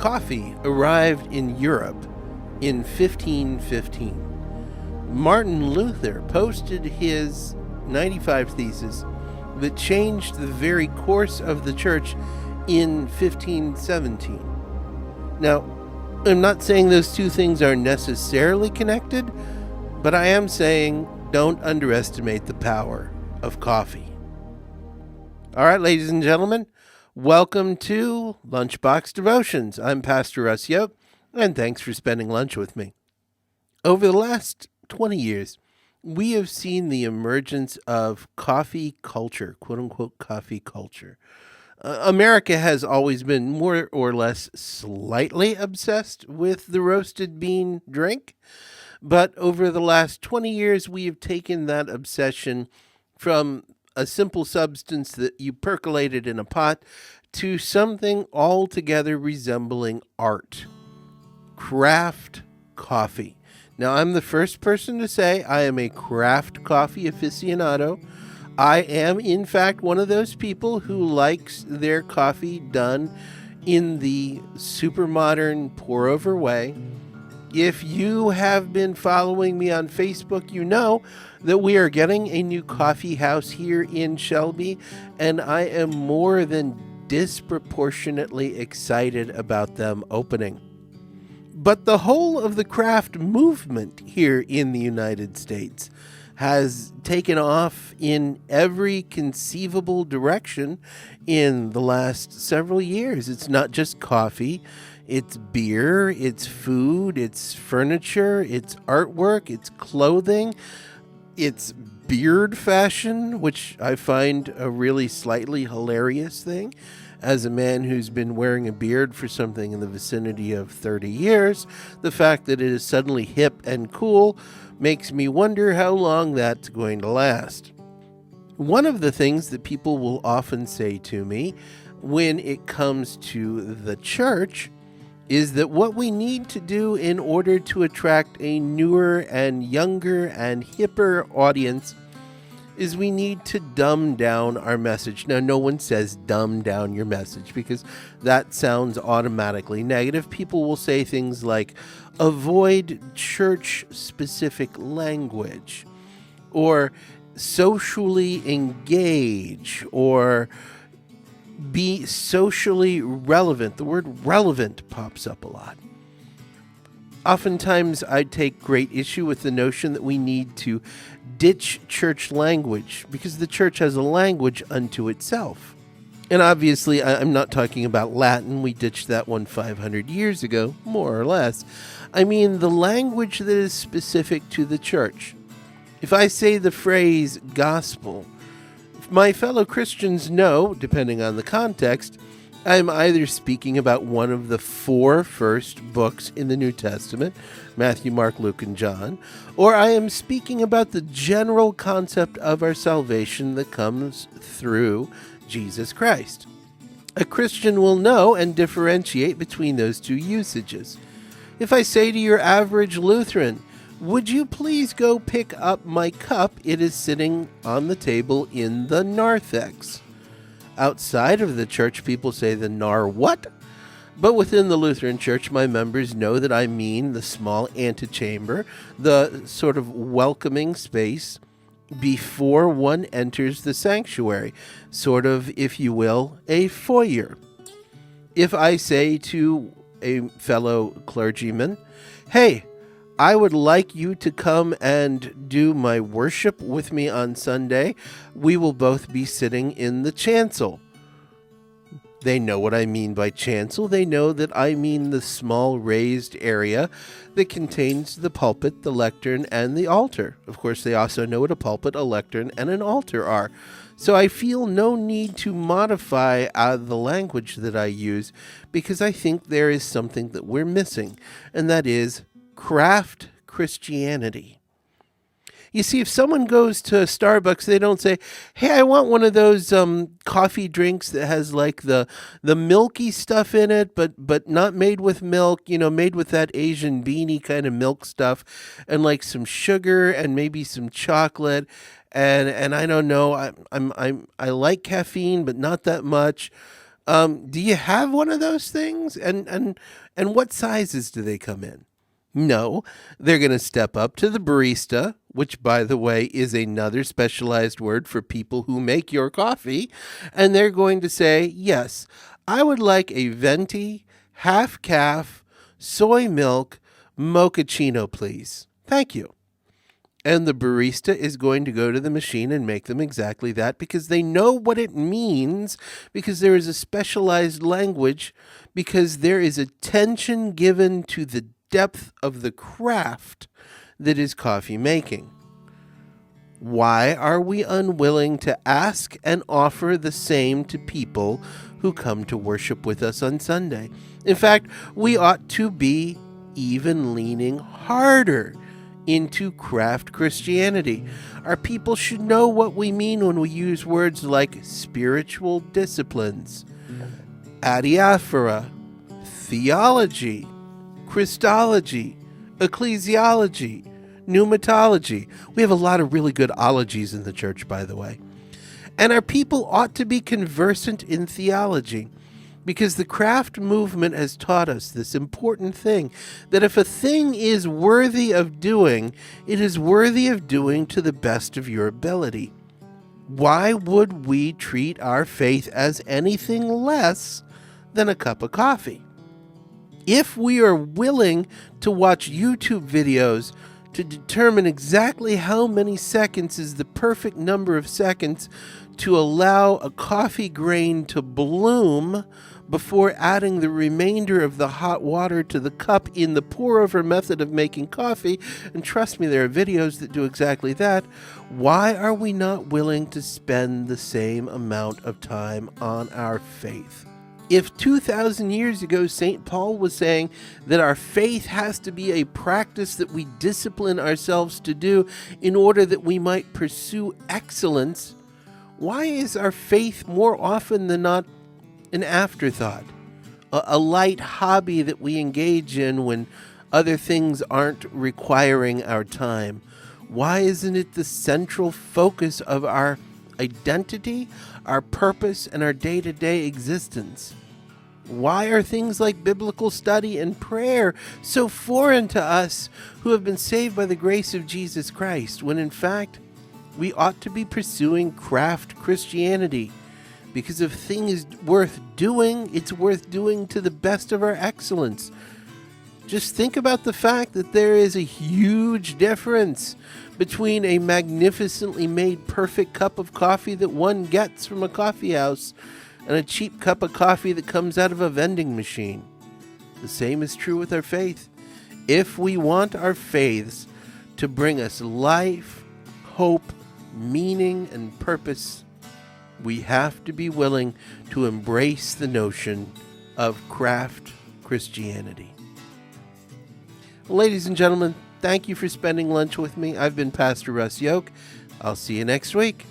Coffee arrived in Europe in 1515. Martin Luther posted his 95 Theses that changed the very course of the church in 1517. Now, I'm not saying those two things are necessarily connected, but I am saying don't underestimate the power of coffee. All right, ladies and gentlemen, welcome to LunchBox Devotions. I'm Pastor Russ Yope, and thanks for spending lunch with me. Over the last 20 years, we have seen the emergence of coffee culture, quote-unquote coffee culture. America has always been more or less slightly obsessed with the roasted bean drink, but over the last 20 years, we have taken that obsession from a simple substance that you percolated in a pot to something altogether resembling art. Craft coffee. Now, I'm the first person to say I am a craft coffee aficionado. I am, in fact, one of those people who likes their coffee done in the super modern pour-over way. If you have been following me on Facebook, you know that we are getting a new coffee house here in Shelby, and I am more than disproportionately excited about them opening. But the whole of the craft movement here in the United States has taken off in every conceivable direction in the last several years. It's not just coffee, it's beer, it's food, it's furniture, it's artwork, it's clothing, it's beard fashion, which I find a really slightly hilarious thing. As a man who's been wearing a beard for something in the vicinity of 30 years, the fact that it is suddenly hip and cool makes me wonder how long that's going to last. One of the things that people will often say to me when it comes to the church is that what we need to do in order to attract a newer and younger and hipper audience is we need to dumb down our message. Now, no one says dumb down your message because that sounds automatically negative. People will say things like avoid church-specific language or socially engage or be socially relevant. The word relevant pops up a lot. Oftentimes, I take great issue with the notion that we need to ditch church language because the church has a language unto itself. And obviously, I'm not talking about Latin. We ditched that one 500 years ago, more or less. I mean the language that is specific to the church. If I say the phrase gospel, my fellow Christians know, depending on the context, I'm either speaking about one of the 4 first books in the New Testament, Matthew, Mark, Luke, and John, or I am speaking about the general concept of our salvation that comes through Jesus Christ. A Christian will know and differentiate between those two usages. If I say to your average Lutheran, would you please go pick up my cup? It is sitting on the table in the narthex. Outside of the church, people say the nar what? But within the Lutheran Church, my members know that I mean the small antechamber, the sort of welcoming space before one enters the sanctuary, sort of, if you will, a foyer. If I say to a fellow clergyman, hey, I would like you to come and do my worship with me on Sunday, we will both be sitting in the chancel. They know what I mean by chancel. They know that I mean the small raised area that contains the pulpit, the lectern, and the altar. Of course, they also know what a pulpit, a lectern, and an altar are. So I feel no need to modify the language that I use because I think there is something that we're missing, and that is craft Christianity. You see, if someone goes to Starbucks, they don't say, hey, I want one of those coffee drinks that has like the milky stuff in it, but not made with milk, made with that Asian beanie kind of milk stuff, and like some sugar and maybe some chocolate. And I don't know, I like caffeine, but not that much. Do you have one of those things? And what sizes do they come in? No, they're going to step up to the barista, which, by the way, is another specialized word for people who make your coffee, and they're going to say, yes, I would like a venti, half-calf, soy milk, mochaccino, please. Thank you. And the barista is going to go to the machine and make them exactly that because they know what it means, because there is a specialized language, because there is attention given to the depth of the craft that is coffee making. Why are we unwilling to ask and offer the same to people who come to worship with us on Sunday? In fact, we ought to be even leaning harder into craft Christianity. Our people should know what we mean when we use words like spiritual disciplines, adiaphora, theology, Christology, ecclesiology, pneumatology. We have a lot of really good ologies in the church, by the way. And our people ought to be conversant in theology, because the craft movement has taught us this important thing, that if a thing is worthy of doing, it is worthy of doing to the best of your ability. Why would we treat our faith as anything less than a cup of coffee? If we are willing to watch YouTube videos to determine exactly how many seconds is the perfect number of seconds to allow a coffee grain to bloom before adding the remainder of the hot water to the cup in the pour-over method of making coffee, and trust me, there are videos that do exactly that, why are we not willing to spend the same amount of time on our faith? If 2,000 years ago St. Paul was saying that our faith has to be a practice that we discipline ourselves to do in order that we might pursue excellence, why is our faith more often than not an afterthought, a light hobby that we engage in when other things aren't requiring our time? Why isn't it the central focus of our identity, our purpose, and our day-to-day existence? Why are things like biblical study and prayer so foreign to us who have been saved by the grace of Jesus Christ, when in fact we ought to be pursuing craft Christianity? Because if a thing is worth doing, it's worth doing to the best of our excellence. Just think about the fact that there is a huge difference between a magnificently made perfect cup of coffee that one gets from a coffee house and a cheap cup of coffee that comes out of a vending machine. The same is true with our faith. If we want our faiths to bring us life, hope, meaning, and purpose, we have to be willing to embrace the notion of craft Christianity. Ladies and gentlemen, thank you for spending lunch with me. I've been Pastor Russ Yoke. I'll see you next week.